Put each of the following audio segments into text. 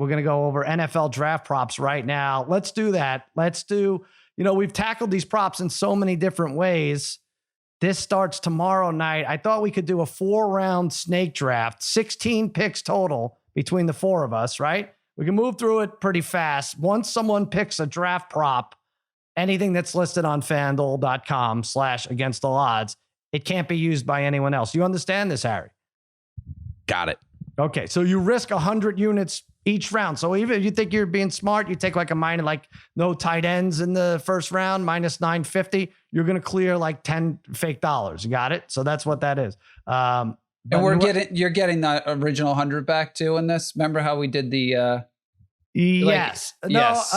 We're going to go over NFL draft props right now. Let's do that. We've tackled these props in so many different ways. This starts tomorrow night. I thought we could do a 4-round snake draft, 16 picks total between the four of us, right? We can move through it pretty fast. Once someone picks a draft prop, anything that's listed on FanDuel.com/against-the-odds, it can't be used by anyone else. You understand this, Harry? Got it. Okay, so you risk 100 units each round. So even if you think you're being smart, you take like a minus, like no tight ends in the first round, minus 950. You're going to clear like 10 fake dollars. You got it? So that's what that is. And you're getting the original 100 back too in this. Remember how we did the yes. Yes.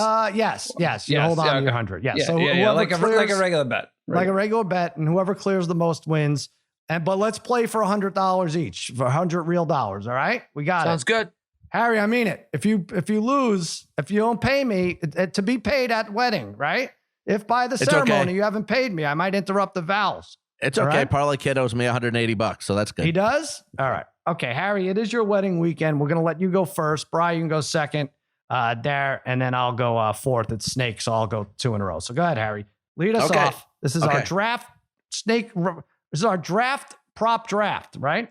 You hold on to your 100. Yes. So like a regular bet. Like a regular bet, and whoever clears the most wins. But let's play for $100 each, for 100 real dollars. All right, we got it. Sounds good, Harry. I mean it. If you lose, if you don't pay me, to be paid at wedding, right? If by the ceremony you haven't paid me, I might interrupt the vows. It's okay. Right? Parlay Kid owes me $180, so that's good. He does. All right. Okay, Harry. It is your wedding weekend. We're gonna let you go first. Bri, you can go second. There, and then I'll go fourth. It's snake, so I'll go 2 in a row. So go ahead, Harry. Lead us off. This is our draft snake. This is our draft prop draft, right?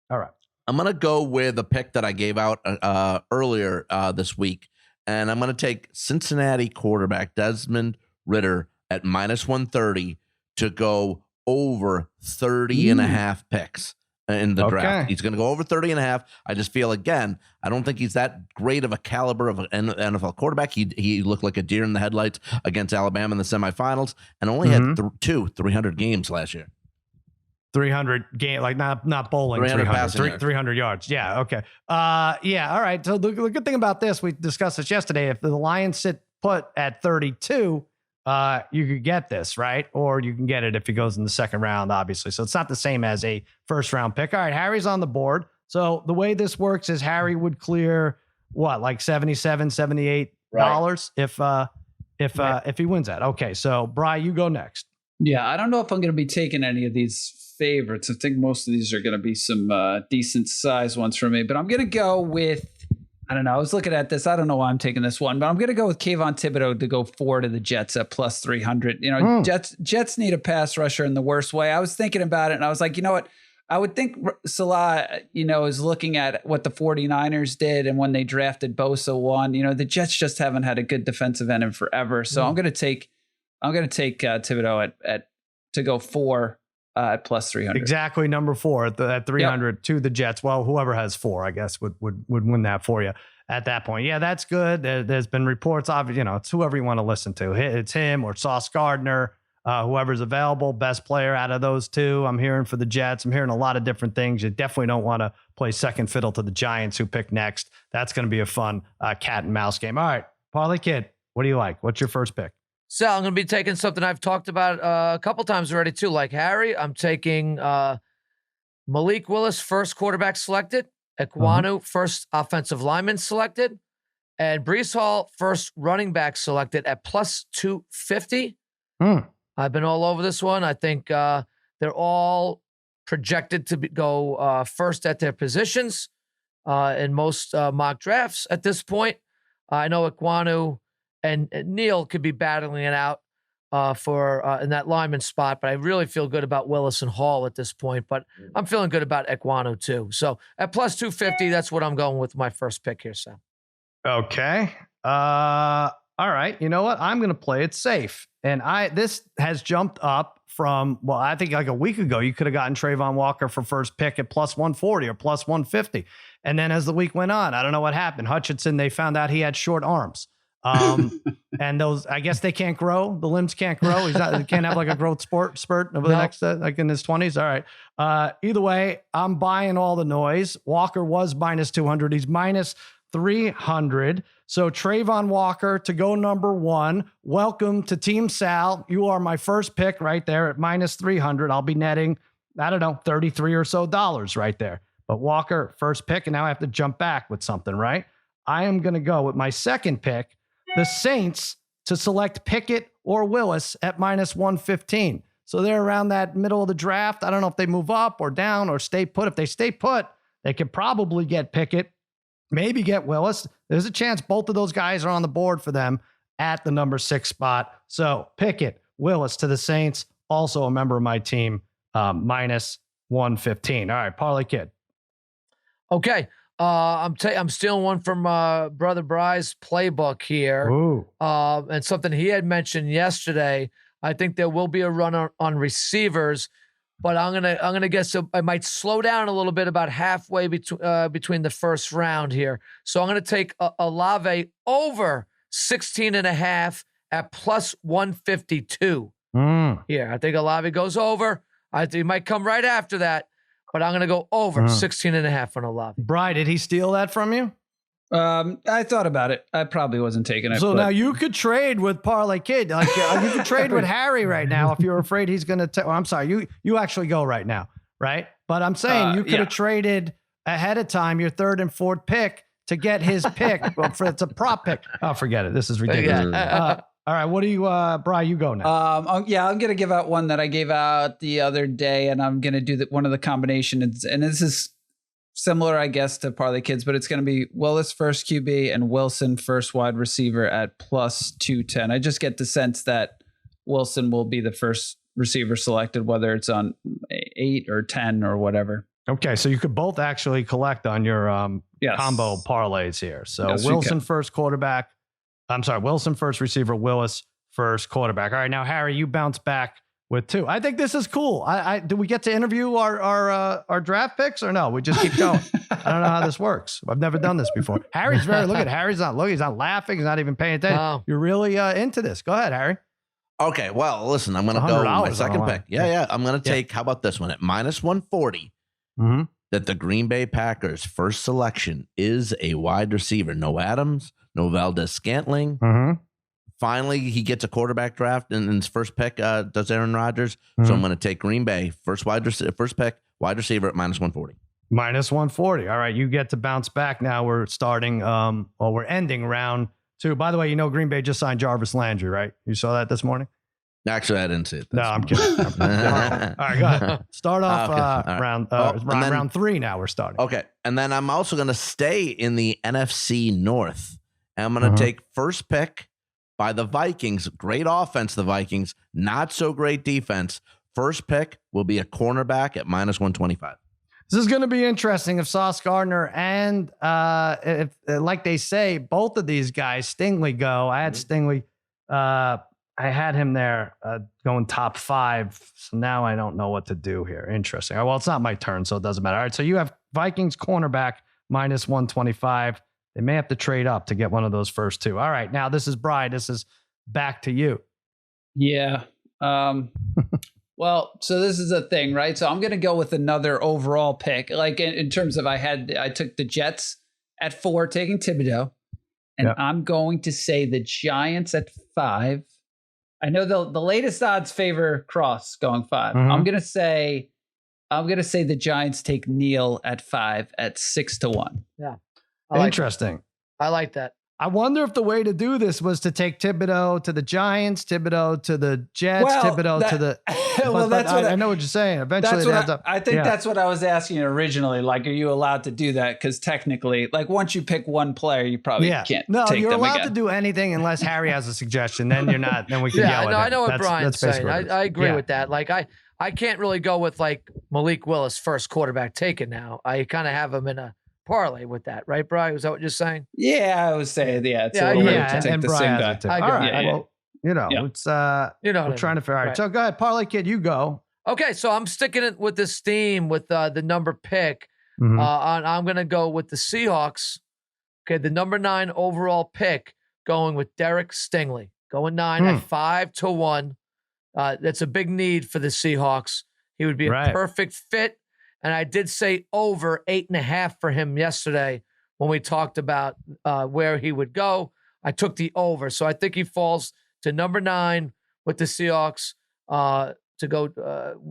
All right. I'm going to go with a pick that I gave out earlier this week, and I'm going to take Cincinnati quarterback Desmond Ritter at minus 130 to go over 30 and a half picks in the draft. He's going to go over 30 and a half. I just feel, again, I don't think he's that great of a caliber of an NFL quarterback. He looked like a deer in the headlights against Alabama in the semifinals and only had 300 games last year. 300 game, like not bowling, 300 yards. Yeah. Okay. Yeah. All right. So the good thing about this, we discussed this yesterday. If the Lions sit put at 32, you could get this, right? Or you can get it if he goes in the second round, obviously. So it's not the same as a first round pick. All right. Harry's on the board. So the way this works is Harry would clear what, like $77, $78 if he wins that. Okay. So Bri, you go next. Yeah. I don't know if I'm going to be taking any of these favorites. I think most of these are going to be some decent size ones for me, but I'm going to go with, I don't know. I was looking at this. I don't know why I'm taking this one, but I'm going to go with Kayvon Thibodeau to go 4 to the Jets at plus 300. Jets need a pass rusher in the worst way. I was thinking about it and I was like, you know what? I would think Salah, is looking at what the 49ers did and when they drafted Bosa won. The Jets just haven't had a good defensive end in forever. So I'm going to take Thibodeau at to go 4 at plus 300. Exactly, number 4 at 300 to the Jets. Well, whoever has 4, I guess, would win that for you at that point. Yeah, that's good. There's been reports of, it's whoever you want to listen to. It's him or Sauce Gardner, whoever's available, best player out of those two. I'm hearing for the Jets. I'm hearing a lot of different things. You definitely don't want to play second fiddle to the Giants who pick next. That's going to be a fun cat and mouse game. All right, Parlay Kid, what do you like? What's your first pick? So I'm going to be taking something I've talked about a couple times already too. Like Harry, I'm taking Malik Willis, first quarterback selected, Ekwonu, first offensive lineman selected, and Breece Hall, first running back selected at plus 250. I've been all over this one. I think they're all projected to go first at their positions in most mock drafts at this point. I know Ekwonu and Neal could be battling it out for in that lineman spot, but I really feel good about Willis and Hall at this point. But I'm feeling good about Ekwonu too. So at plus 250, that's what I'm going with my first pick here, Sam. Okay. All right. You know what? I'm going to play it safe. And this has jumped up from, well, I think like a week ago, you could have gotten Trayvon Walker for first pick at plus 140 or plus 150. And then as the week went on, I don't know what happened. Hutchinson, they found out he had short arms. And those, I guess they can't grow. The limbs can't grow. He can't have like a growth spurt over the next, like in his 20s. All right. Either way, I'm buying all the noise. Walker was minus 200. He's minus 300. So Trayvon Walker to go number 1. Welcome to Team Sal. You are my first pick right there at minus 300. I'll be netting, I don't know, $33 or so right there. But Walker, first pick. And now I have to jump back with something, right? I am going to go with my second pick, the Saints, to select Pickett or Willis at minus 115. So they're around that middle of the draft. I don't know if they move up or down or stay put. If they stay put, they could probably get Pickett, maybe get Willis. there's a chance both of those guys are on the board for them at the number 6 spot. So Pickett, Willis to the Saints, also a member of my team, minus 115. All right, Parlay Kid. Okay. I'm stealing one from Brother Bri's playbook here. Ooh. And something he had mentioned yesterday. I think there will be a run on receivers, but I'm gonna guess I might slow down a little bit about halfway between the first round here. So I'm gonna take Olave over 16.5 at plus 152. Here, I think Olave goes over. I think he might come right after that, but I'm gonna go over 16.5 on Olave. Bri, did he steal that from you? I thought about it. I probably wasn't taking it. So now you could trade with Parlay Kid. Like you could trade with Harry right now if you're afraid he's going to. I'm sorry, you actually go right now, right? But I'm saying you could have traded ahead of time your 3rd and 4th pick to get his pick. It's a prop pick. Oh, forget it. This is ridiculous. All right, what do you, Bri? You go now. I'm going to give out one that I gave out the other day, and I'm going to do one of the combinations, and this is similar, I guess, to Parlay Kids, but it's going to be Willis first QB and Wilson first wide receiver at plus 210. I just get the sense that Wilson will be the first receiver selected, whether it's on 8 or 10 or whatever. Okay, so you could both actually collect on your combo parlays here. So yes, Wilson first quarterback. I'm sorry, Wilson first receiver, Willis first quarterback. All right, now Harry, you bounce back with 2. I think this is cool. Do we get to interview our draft picks or no? We just keep going. I don't know how this works. I've never done this before. Harry's Harry's not looking. He's not laughing. He's not even paying attention. Wow. You're really into this. Go ahead, Harry. Okay, well, listen, I'm going to go with my second pick. Yeah. I'm going to take, how about this one? At minus 140, that the Green Bay Packers' first selection is a wide receiver. No Adams, no Valdez-Scantling. Finally, he gets a quarterback draft, and his first pick does Aaron Rodgers. So I'm going to take Green Bay first pick, wide receiver at minus 140. Minus 140. All right, you get to bounce back now. We're starting, we're ending round 2. By the way, Green Bay just signed Jarvis Landry, right? You saw that this morning? Actually, I didn't see it. No, I'm kidding. All right, go ahead. Start off round 3 now. We're starting. Okay, and then I'm also going to stay in the NFC North. And I'm going to take first pick by the Vikings. Great offense, the Vikings. Not so great defense. First pick will be a cornerback at minus 125. This is going to be interesting if Sauce Gardner and, if like they say, both of these guys, Stingley go. I had Stingley. I had him there going top 5. So now I don't know what to do here. Interesting. Well, it's not my turn, so it doesn't matter. All right, so you have Vikings cornerback minus 125. They may have to trade up to get one of those first 2. All right. Now this is Bri. This is back to you. Yeah. Well, so this is a thing, right? So I'm going to go with another overall pick. Like in terms of I took the Jets at 4, taking Thibodeau, and I'm going to say the Giants at 5. I know the latest odds favor Cross going 5. I'm going to say the Giants take Neal at 5 at 6-1. Yeah. Interesting. I like that. I wonder if the way to do this was to take Thibodeau to the Giants, Thibodeau to the Jets, Thibodeau to the. That's what I know what you're saying. Eventually, it adds up. I think that's what I was asking originally. Like, are you allowed to do that? Because technically, like, once you pick one player, you probably can't. No, take you're them allowed again. to do anything unless Harry has a suggestion. Then you're not. Then we can yell at him. I know what Brian's saying. what I agree with that. Like, I can't really go with like Malik Willis first quarterback taken now. I kind of have him in a parlay with that, right, Bri? Was that what you're saying? Yeah, I was saying, it's a little weird to take the same guy. All right, well, it's we're trying to figure out. Right. So go ahead, Parlay Kid, you go. Okay, so I'm sticking it with this theme with the number pick. I'm going to go with the Seahawks. Okay, the number 9 overall pick, going with Derrick Stingley, going 9 at 5-1. That's a big need for the Seahawks. He would be a perfect fit. And I did say over 8.5 for him yesterday when we talked about where he would go. I took the over. So I think he falls to number 9 with the Seahawks to go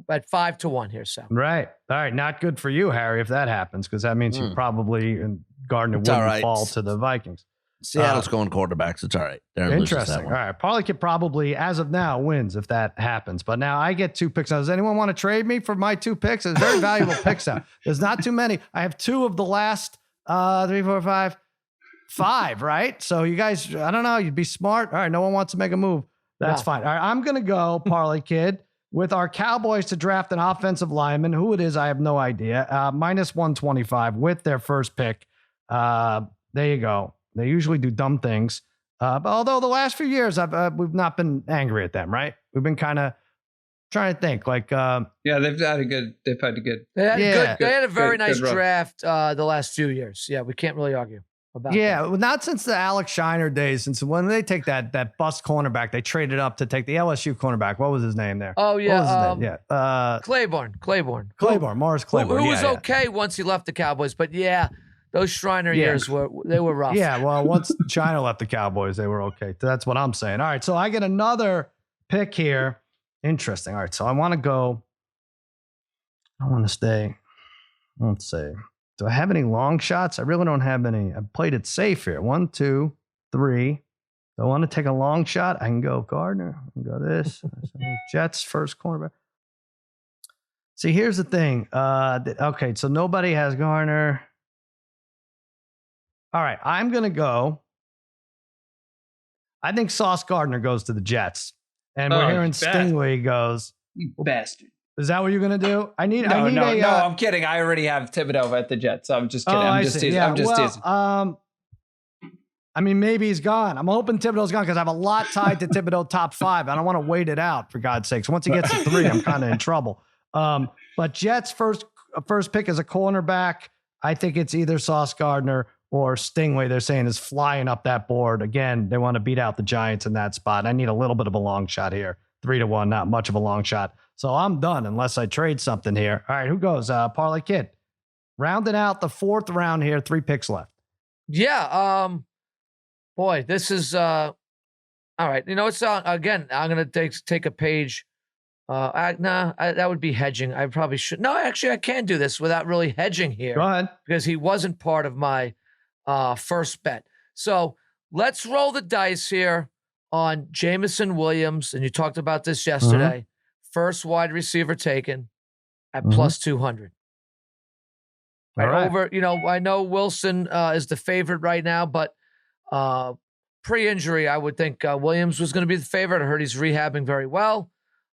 at 5-1 here, Sam. Right. All right. Not good for you, Harry, if that happens, because that means you probably Gardner wouldn't fall to the Vikings. Seattle's going quarterbacks. It's all right. Interesting. All right. Parlay Kid probably, as of now, wins if that happens. But now I get 2 picks. Now, does anyone want to trade me for my 2 picks? There's very valuable picks out. There's not too many. I have 2 of the last 3, 4, 5, 5, right? So you guys, I don't know, you'd be smart. All right, no one wants to make a move. That's fine. All right, I'm going to go, Parlay Kid, with our Cowboys to draft an offensive lineman. Who it is, I have no idea. Minus 125 with their first pick. There you go. They usually do dumb things. But although the last few years, we've not been angry at them, right? We've been kind of trying to think like, they've had a good. They had a very nice draft the last few years. Yeah, we can't really argue about that. Well, not since the Alex Shiner days. Since when they take that bust cornerback, they traded up to take the LSU cornerback. What was his name there? Oh yeah, what was his name? Claiborne, Morris Claiborne. Who was okay once he left the Cowboys, but those Shriner years were rough. Yeah, well, once China left the Cowboys, they were okay. That's what I'm saying. All right, so I get another pick here. Interesting. All right, so I want to go. I want to stay. Let's see. Do I have any long shots? I really don't have any. I've played it safe here. 1, 2, 3. Do I want to take a long shot? I can go Gardner. I can go this. Jets first cornerback. See, here's the thing. Okay, so nobody has Gardner. All right, I'm going to go. I think Sauce Gardner goes to the Jets. And we're hearing Stingley goes. You bastard. Is that what you're going to do? No, I'm kidding. I already have Thibodeau at the Jets. So I'm just kidding. I'm just teasing. Yeah, I'm just teasing. I mean, maybe he's gone. I'm hoping Thibodeau's gone because I have a lot tied to Thibodeau top 5. I don't want to wait it out, for God's sakes. Once he gets to 3, I'm kind of in trouble. But Jets first pick as a cornerback. I think it's either Sauce Gardner or Stingley, they're saying, is flying up that board. Again, they want to beat out the Giants in that spot. I need a little bit of a long shot here. 3-1, not much of a long shot. So I'm done unless I trade something here. All right, who goes? Parlay Kid. Rounding out the 4th round here, 3 picks left. Yeah. Boy, this is all right. It's again, I'm going to take a page. That would be hedging. I probably should. No, actually, I can do this without really hedging here. Go ahead. Because he wasn't part of my first bet. So let's roll the dice here on Jameson Williams. And you talked about this yesterday. Mm-hmm. First wide receiver taken at plus 200. Right. Over, I know Wilson is the favorite right now, but pre-injury, I would think Williams was going to be the favorite. I heard he's rehabbing very well.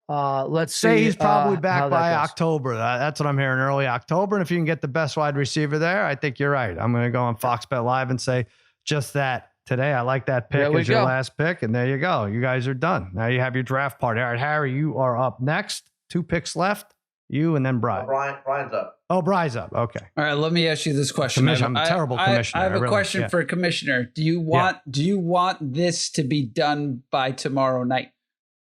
Let's say he's probably back by October. That's what I'm hearing, early October. And if you can get the best wide receiver there, I think you're right. I'm going to go on Fox Bet Live and say just that today. I like that pick as your last pick. And there you go. You guys are done. Now you have your draft party. All right, Harry, you are up next. 2 picks left. You and then Brian. Brian's up. Oh, Brian's up. Okay. All right, let me ask you this question. I'm a terrible commissioner. I have a question for Commissioner. Do you want this to be done by tomorrow night?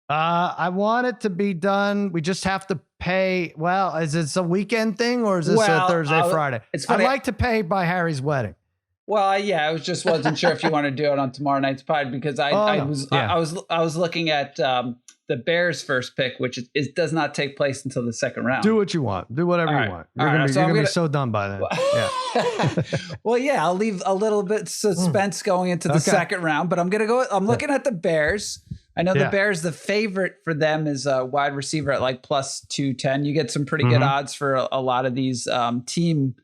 I want it to be done. We just have to pay. Well, is this a weekend thing or is this a Thursday, Friday? I'd like to pay by Harry's wedding. Well, I wasn't sure if you want to do it on tomorrow night's pod because I was looking at the Bears' first pick, which does not take place until the 2nd round. Do what you want. Do whatever you want. You're gonna be so done by then. Well, I'll leave a little bit suspense going into the 2nd round, but I'm gonna go. I'm looking at the Bears. I know the Bears, the favorite for them is a wide receiver at like plus 210. You get some pretty good odds for a lot of these team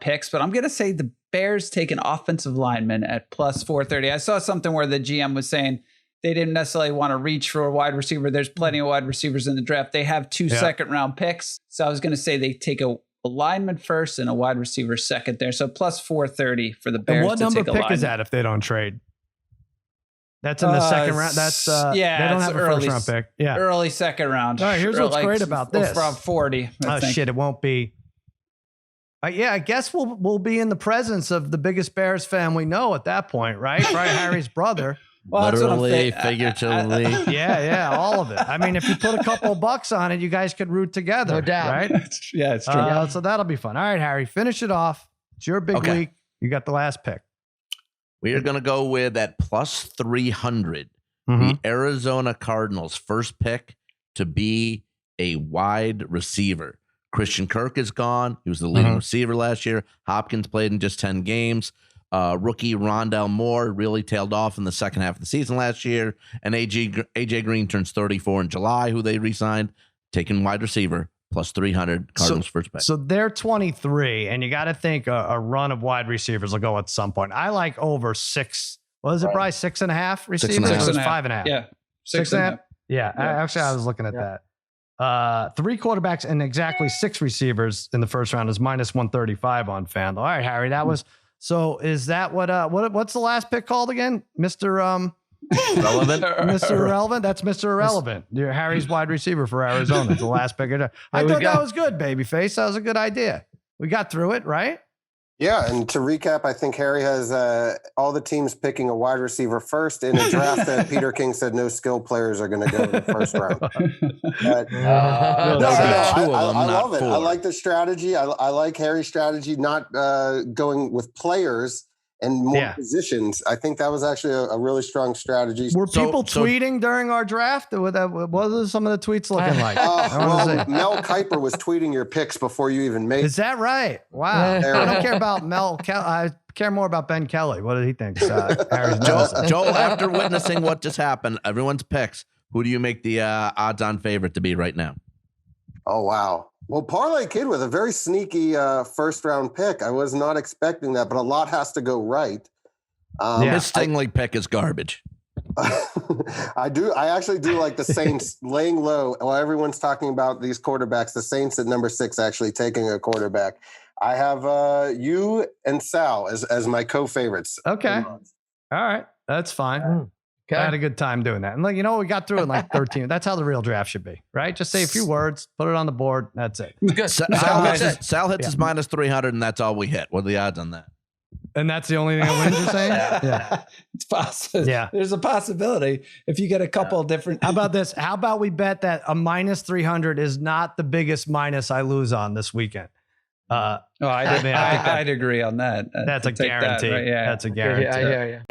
picks, but I'm going to say the Bears take an offensive lineman at plus 430. I saw something where the GM was saying they didn't necessarily want to reach for a wide receiver. There's plenty of wide receivers in the draft. They have 2 second-round picks. So I was going to say they take a lineman first and a wide receiver second there. So plus 430 for the Bears. And what number pick is that if they don't trade? That's in the 2nd round. That's they don't have a first round pick. Yeah, early 2nd round. All right, here's what's great about this. From 40. Shit, it won't be. I guess we'll be in the presence of the biggest Bears fan we know at that point, right? Right, Harry's brother. Well, literally, figuratively. Yeah, all of it. I mean, if you put a couple of bucks on it, you guys could root together. No doubt. Right? It's true. So that'll be fun. All right, Harry, finish it off. It's your big week. You got the last pick. We are going to go with at plus 300, the Arizona Cardinals' first pick to be a wide receiver. Christian Kirk is gone. He was the leading receiver last year. Hopkins played in just 10 games. Rookie Rondale Moore really tailed off in the second half of the season last year. And AJ Green turns 34 in July, who they re-signed, taking wide receiver plus 300 Cardinals first pick. So they're 23, and you got to think a run of wide receivers will go at some point. I like over 6. What is it, Bri? 6.5 receivers? 6.5. Or was it 5.5? Yeah. 6.5? Yeah. Actually, I was looking at that. 3 quarterbacks and exactly 6 receivers in the first round is minus 135 on FanDuel. All right, Harry, that was. So is that what's the last pick called again? Mr. Relevant? Mr. Irrelevant? That's Mr. Irrelevant. You're Harry's wide receiver for Arizona. It's the last pick. I thought that was good, babyface. That was a good idea. We got through it, right? Yeah, and to recap, I think Harry has all the teams picking a wide receiver first in a draft that Peter King said no skill players are going to go in the first round. But, I love it. I like the strategy. I like Harry's strategy, not going with players and more positions. I think that was actually a really strong strategy. Were people tweeting during our draft? What are some of the tweets looking like? Mel Kiper was tweeting your picks before you even made. Is that right? Wow. I don't care about Mel. I care more about Ben Kelly. What did he think? Joe, after witnessing what just happened, everyone's picks. Who do you make the odds-on favorite to be right now? Oh, wow. Well, Parlay Kid with a very sneaky first-round pick. I was not expecting that, but a lot has to go right. His Stingley pick is garbage. I actually do like the Saints laying low. While everyone's talking about these quarterbacks, the Saints at number 6 actually taking a quarterback. I have you and Sal as my co-favorites. Okay. All right. That's fine. Okay. I had a good time doing that. And we got through it in like 13. That's how the real draft should be, right? Just say a few words, put it on the board. That's it. Sal hits his minus 300, and that's all we hit. What are the odds on that? And that's the only thing that wins, you're saying? Yeah. It's possible. Yeah. There's a possibility if you get a couple different. How about this? How about we bet that a minus 300 is not the biggest minus I lose on this weekend? I'd agree on that. That's a guarantee. That, right? Yeah. That's a guarantee. Yeah.